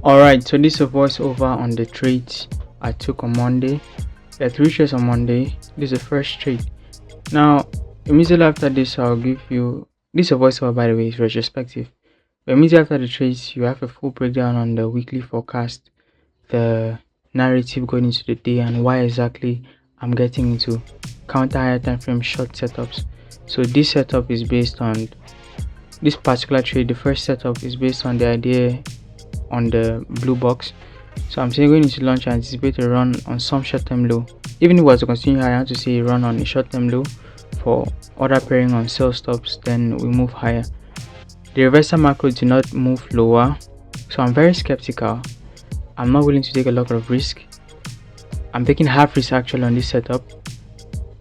Alright, so this is a voiceover on the trades I took on Monday. There are 3 trades on Monday. This is the first trade. Now, immediately after this, I'll give you this is a voiceover, by the way, it's retrospective. But immediately after the trades, you have a full breakdown on the weekly forecast, the narrative going into the day, and why exactly I'm getting into counter higher time frame short setups. So this setup is based on this particular trade. The first setup is based on the idea on the blue box. So I'm saying going into launch, I anticipate a run on some short-term low. Even if it was to continue higher, I want to see a run on a short-term low for order pairing on sell stops, then we move higher. The reversal macro did not move lower, so I'm very skeptical. I'm not willing to take a lot of risk. I'm taking half risk actually on this setup.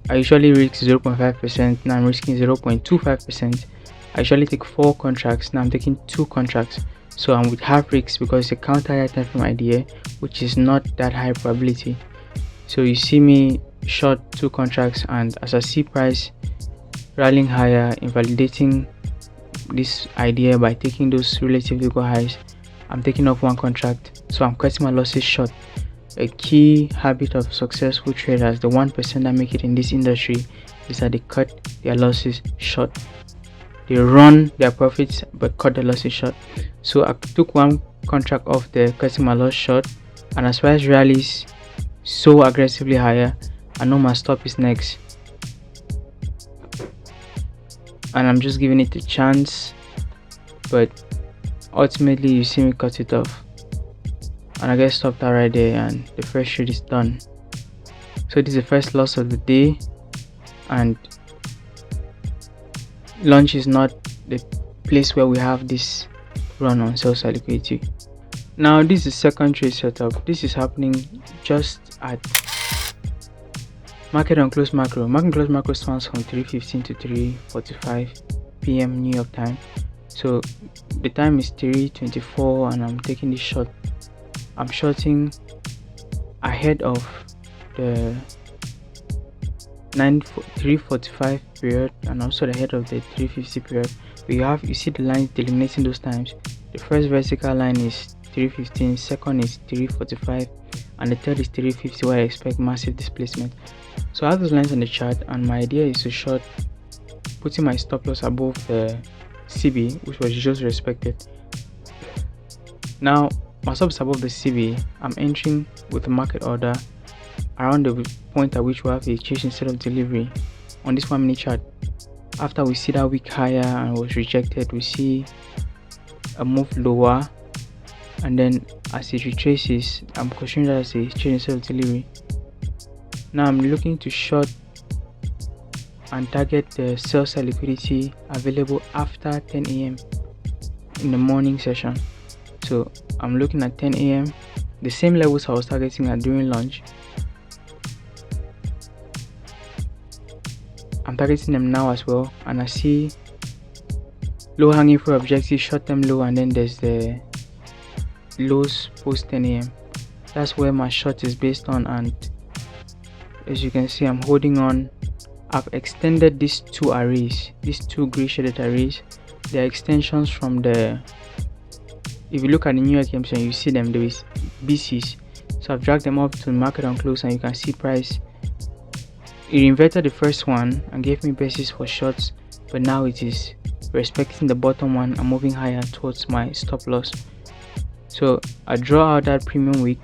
I usually risk 0.5%, now I'm risking 0.25%. I usually take 4 contracts, now I'm taking 2 contracts. So I'm with half risks because it's a counter higher time frame idea, which is not that high probability. So you see me short 2 contracts, and as I see price rallying higher, invalidating this idea by taking those relatively good highs, I'm taking off 1 contract. So I'm cutting my losses short. A key habit of successful traders, the 1% that make it in this industry, is that they cut their losses short. They run their profits but cut the losses short. So I took 1 contract off there, cutting my loss short, and as price rallies so aggressively higher, I know my stop is next, and I'm just giving it a chance. But ultimately you see me cut it off, and I get stopped out right there, and the first trade is done. So this is the first loss of the day, and launch is not the place where we have this run on sell side liquidity. Now this is second trade setup. This is happening just at market on close macro. Market on close macro stands from 3:15 to 3:45 p.m. New York time. So the time is 3:24 and I'm taking this short. I'm shorting ahead of the 3:45 period and also the head of the 3:50 period. You see the lines delineating those times. The first vertical line is 3:15, second is 3:45, and the third is 3:50, where I expect massive displacement. So I have those lines on the chart, and my idea is to short, putting my stop loss above the CB, which was just respected. Now my stop is above the CB. I'm entering with a market order around the point at which we have a chase instead of delivery on this 1 minute chart. After we see that wick higher and was rejected, we see a move lower, and then as it retraces, I'm considering that as a chase instead of delivery. Now I'm looking to short and target the sell side liquidity available after 10 a.m. in the morning session. So I'm looking at 10 a.m. the same levels I was targeting at during lunch. I'm targeting them now as well, and I see low hanging fruit objective, short term low, and then there's the lows post 10 a.m. That's where my short is based on, and as you can see, I'm holding on. I've extended these 2 arrays, these 2 gray shaded arrays. They're extensions from the, if you look at the New York games and you see them, there is BCs. So I've dragged them up to market on close, and you can see price, it inverted the first one and gave me basis for shorts, but now it is respecting the bottom one and moving higher towards my stop loss. So I draw out that premium wick,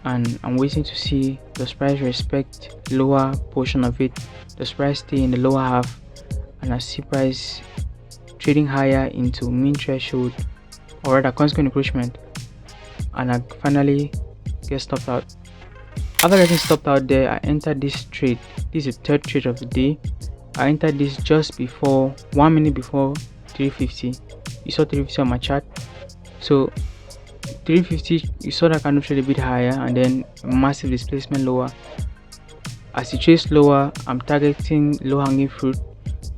and I'm waiting to see the price respect lower portion of it, the price stay in the lower half, and I see price trading higher into mean threshold, or rather consequent encroachment, and I finally get stopped out. After getting stopped out there, I entered this trade. This is the third trade of the day. I entered this just before 1 minute before 3:50. You saw 3:50 on my chart. So 3:50, you saw that candle trade a bit higher and then massive displacement lower. As it trades lower, I'm targeting low hanging fruit.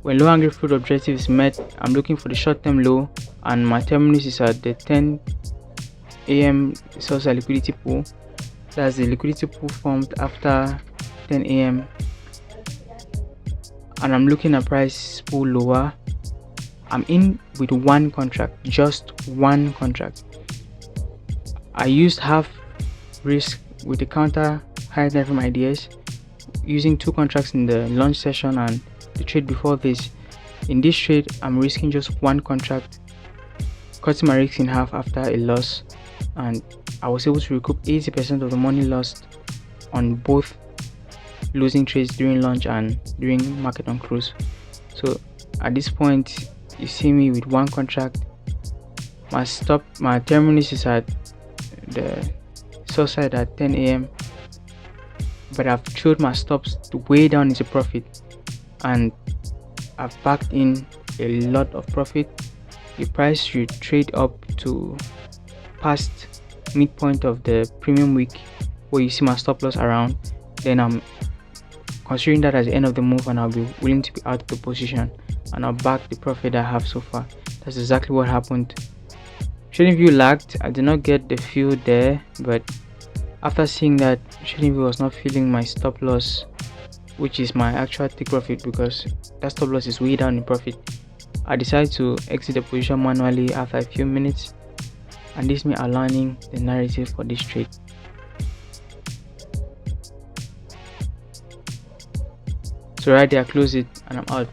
When low hanging fruit objective is met, I'm looking for the short term low, and my terminus is at the 10 a.m. sell side liquidity pool. That's the liquidity pool formed after 10 a.m. and I'm looking at price pool lower. I'm in with 1 contract, just 1 contract. I used half risk with the counter higher time frame ideas, using 2 contracts in the launch session and the trade before this. In this trade, I'm risking just 1 contract, cutting my risk in half after a loss, and I was able to recoup 80% of the money lost on both losing trades during launch and during market on close. So at this point, you see me with 1 contract. My terminus is at the sell side at 10 a.m. but I've showed my stops way down into profit, and I've backed in a lot of profit. The price should trade up to past midpoint of the premium week where you see my stop loss around. Then I'm considering that as the end of the move, and I'll be willing to be out of the position, and I'll back the profit I have so far. That's exactly what happened. TradingView lagged. I did not get the feel there, but after seeing that TradingView was not feeling my stop loss, which is my actual take profit, because that stop loss is way down in profit, I decided to exit the position manually after a few minutes, and this is me aligning the narrative for this trade. So right there, I close it and I'm out.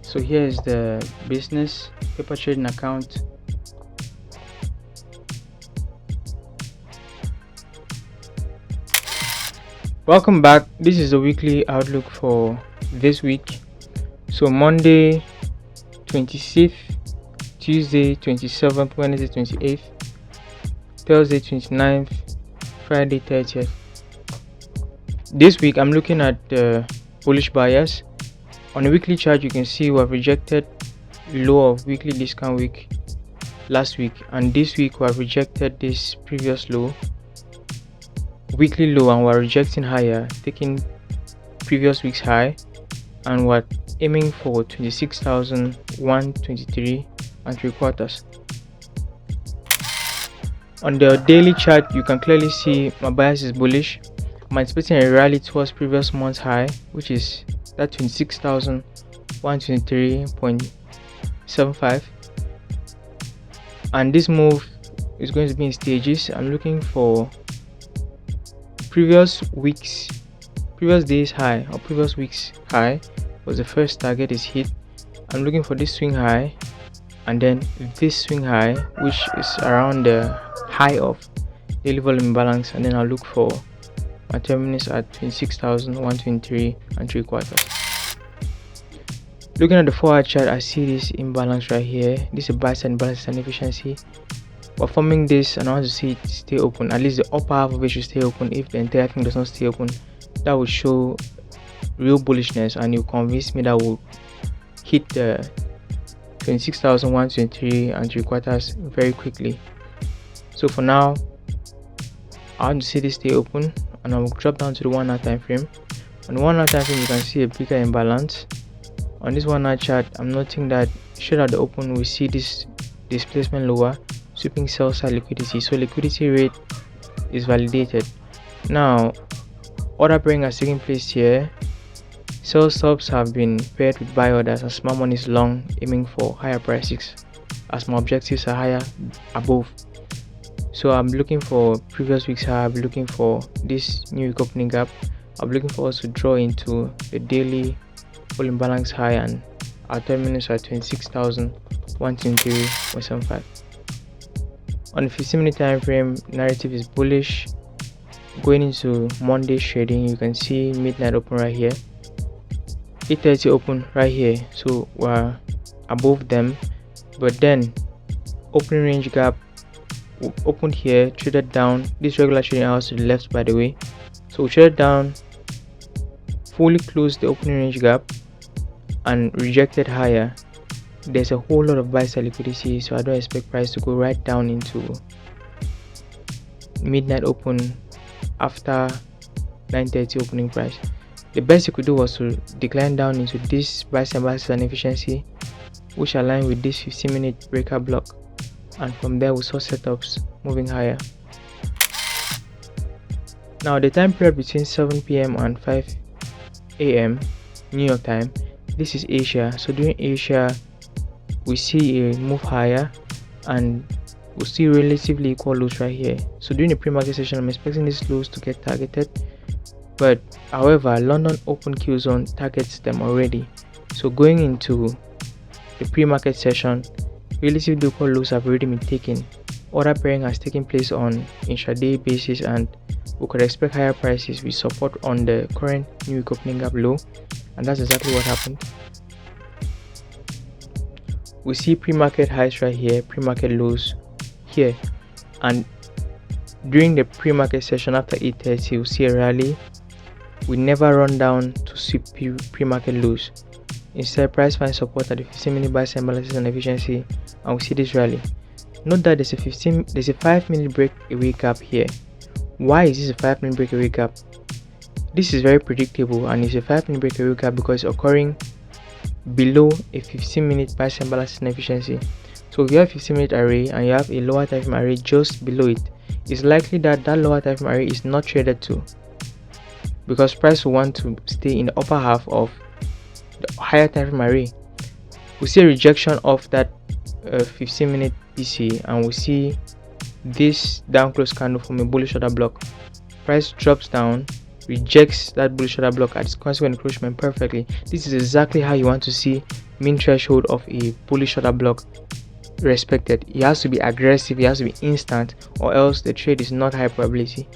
So here is the business paper trading account. Welcome back. This is the weekly outlook for this week. So Monday 26th, Tuesday 27th, Wednesday 28th, Thursday 29th, Friday 30th. This week I'm looking at the bullish bias. On the weekly chart, you can see we have rejected low of weekly discount week last week, and this week we have rejected this previous low, weekly low, and we're rejecting higher, taking previous week's high, and we're aiming for 26,123 and 3/4. On the daily chart, you can clearly see my bias is bullish. I'm expecting a rally towards previous month's high, which is that 26,123.75, and this move is going to be in stages. I'm looking for previous days high, or previous week's high was the first target is hit. I'm looking for this swing high, and then this swing high, which is around the high of daily volume imbalance, and then I'll look for my terminus at 26,123 and 3/4. Looking at the 4-hour chart, I see this imbalance right here. This is a buy side imbalance and efficiency. We're forming this, and I want to see it stay open. At least the upper half of it should stay open. If the entire thing does not stay open, that will show real bullishness, and you convince me that will hit the 26,123 and 3/4 very quickly. So for now, I want to see this stay open, and I will drop down to the 1 hour time frame. On the 1 hour time frame, you can see a bigger imbalance. On this 1 hour chart, I'm noting that straight at the open, we see this displacement lower, sweeping sell side liquidity. So liquidity rate is validated. Now, order pairing has taken place here. Sell stops have been paired with buy orders, and smart money is long, aiming for higher prices, as my objectives are higher above. So I'm looking for previous week's high. I'm looking for this new week opening gap. I'm looking for us to draw into the daily volume balance high, and our terminus at 26,123.75. On the 15-minute time frame, narrative is bullish. Going into Monday's trading, you can see midnight open right here, 8:30 open right here, so we're above them. But then opening range gap opened here, traded down. This regular trading hours to the left, by the way. So we traded down, fully closed the opening range gap, and rejected higher. There's a whole lot of buy side liquidity, so I don't expect price to go right down into midnight open after 9:30 opening price. The best you could do was to decline down into this buy side and efficiency, which align with this 15-minute breaker block, and from there we saw setups moving higher. Now the time period between 7 p.m. and 5 a.m. New York time, this is Asia. So during Asia, we see a move higher, and we see relatively equal lows right here. So during the pre-market session, I'm expecting these lows to get targeted, but however, London open Q zone targets them already. So going into the pre-market session, relatively equal lows have already been taken. Order pairing has taken place on intraday basis, and we could expect higher prices with support on the current new week opening gap low, and that's exactly what happened. We see pre-market highs right here, pre-market lows here, and during the pre-market session after 8:30, we'll see a rally. We never run down to sweep pre-market lows. Instead, price finds support at the 15-minute buy side balances and efficiency, and we see this rally. Note that there's a 5-minute breakaway gap here. Why is this a 5-minute breakaway gap? This is very predictable, and it's a 5-minute breakaway gap because it's occurring below a 15-minute buy side balances and efficiency. So if you have a 15-minute array and you have a lower time frame array just below it, it's likely that that lower time frame array is not traded to, because price will want to stay in the upper half of the higher time frame array. We see a rejection of that 15-minute PC, and we see this down close candle from a bullish order block. Price drops down, rejects that bullish order block at its consequent encroachment perfectly. This is exactly how you want to see mean threshold of a bullish order block respected. It has to be aggressive, it has to be instant, or else the trade is not high probability.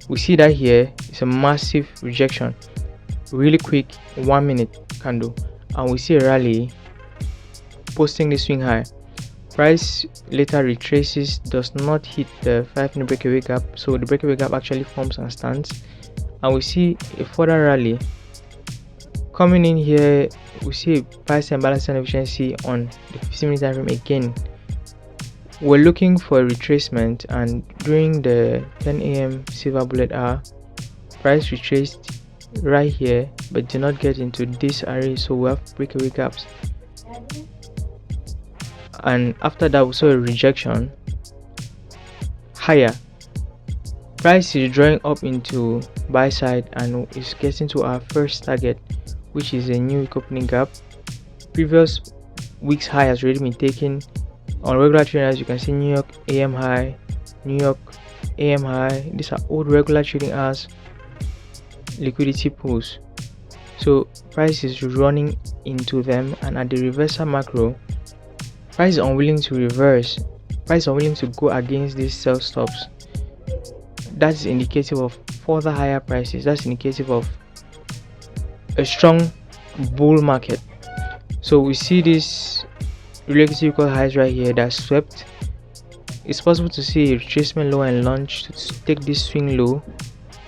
We see that here it's a massive rejection, really quick 1-minute candle, and we see a rally posting the swing high. Price later retraces, does not hit the 5-minute breakaway gap, so the breakaway gap actually forms and stands, and we see a further rally coming in here. We see a price and balance and efficiency on the 15-minute time frame again. We're looking for a retracement, and during the 10 a.m. silver bullet hour, price retraced right here but did not get into this array, so we have breakaway gaps. And after that, we saw a rejection higher. Price is drawing up into buy side and is getting to our first target, which is a new week opening gap. Previous week's high has already been taken. On regular trading, as you can see, New York AM high, New York AM high. These are old regular trading hours liquidity pools. So price is running into them, and at the reversal macro, price is unwilling to reverse. Price is unwilling to go against these sell stops. That's indicative of further higher prices. That's indicative of a strong bull market. So we see this relatively equal highs right here that swept. It's possible to see a retracement low and launch to take this swing low,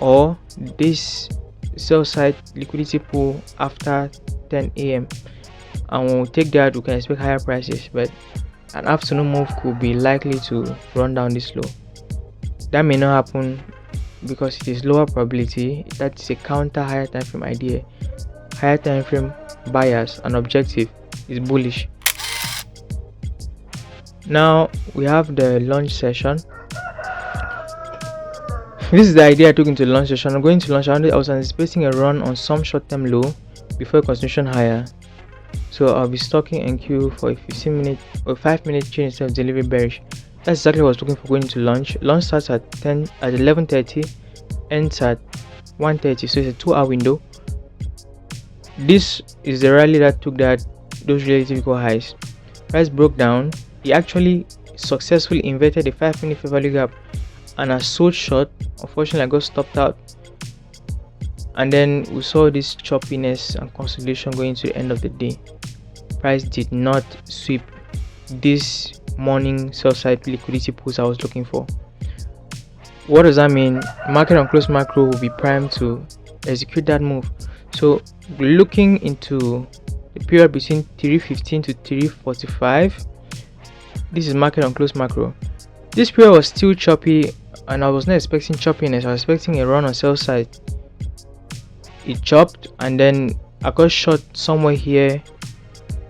or this sell side liquidity pool after 10 a.m. and when we take that, we can expect higher prices, but an afternoon move could be likely to run down this low. That may not happen because it is lower probability. That is a counter higher time frame idea. Higher time frame bias and objective is bullish. Now we have the launch session. This is the idea I took into the launch session. I'm going to launch. I was anticipating a run on some short-term low before a continuation higher. So I'll be stocking NQ for a 15-minute or 5-minute change instead of delivery bearish. That's exactly what I was looking for going into launch. Launch starts at 11:30, ends at 1:30, so it's a 2-hour window. This is the rally that took those relative equal highs. Price broke down. It actually successfully inverted the 5-minute fair value gap and I sold short. Unfortunately, I got stopped out, and then we saw this choppiness and consolidation going to the end of the day. Price did not sweep this morning sell side liquidity pools I was looking for. What does that mean? Market on close macro will be primed to execute that move. So looking into the period between 3:15 to 3:45, this is market on close macro. This period was still choppy, and I was not expecting choppiness. I was expecting a run on sell side. It chopped, and then I got short somewhere here.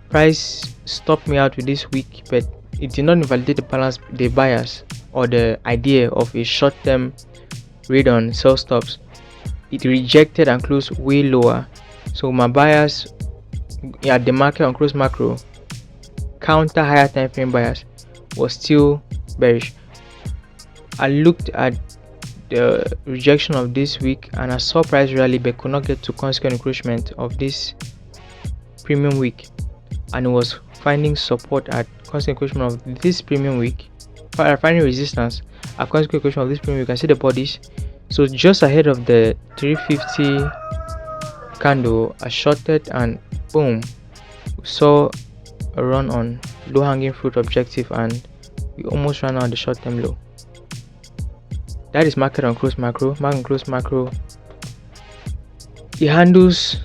Price stopped me out with this week, but it did not invalidate the bias or the idea of a short-term read on sell stops. It rejected and closed way lower. So my bias at the market on close macro, counter higher time frame bias. was still bearish. I looked at the rejection of this week and I saw price rally but could not get to consequent encroachment of this premium week, and it was finding support at consequent encroachment of this premium week, finding resistance at consequent encroachment of this premium week. You can see the bodies. So just ahead of the 350 candle, I shorted and boom, we saw a run on low hanging fruit objective and we almost ran out the short term low. That is market on close macro. Market on close macro, it handles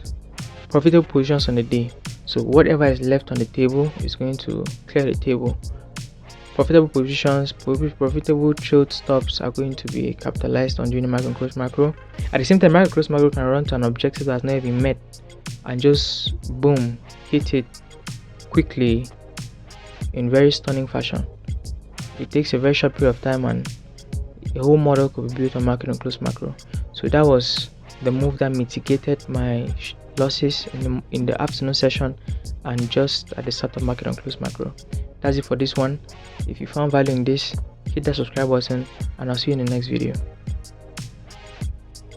profitable positions on the day. So whatever is left on the table is going to clear the table. Profitable positions, profitable trade stops are going to be capitalized on during the market on close macro. At the same time, market close macro can run to an objective that has not even met and just boom, hit it quickly in very stunning fashion. It takes a very short period of time and a whole model could be built on market on close macro. So that was the move that mitigated my losses in the afternoon session and just at the start of market on close macro. That's it for this one. If you found value in this, hit that subscribe button and I'll see you in the next video.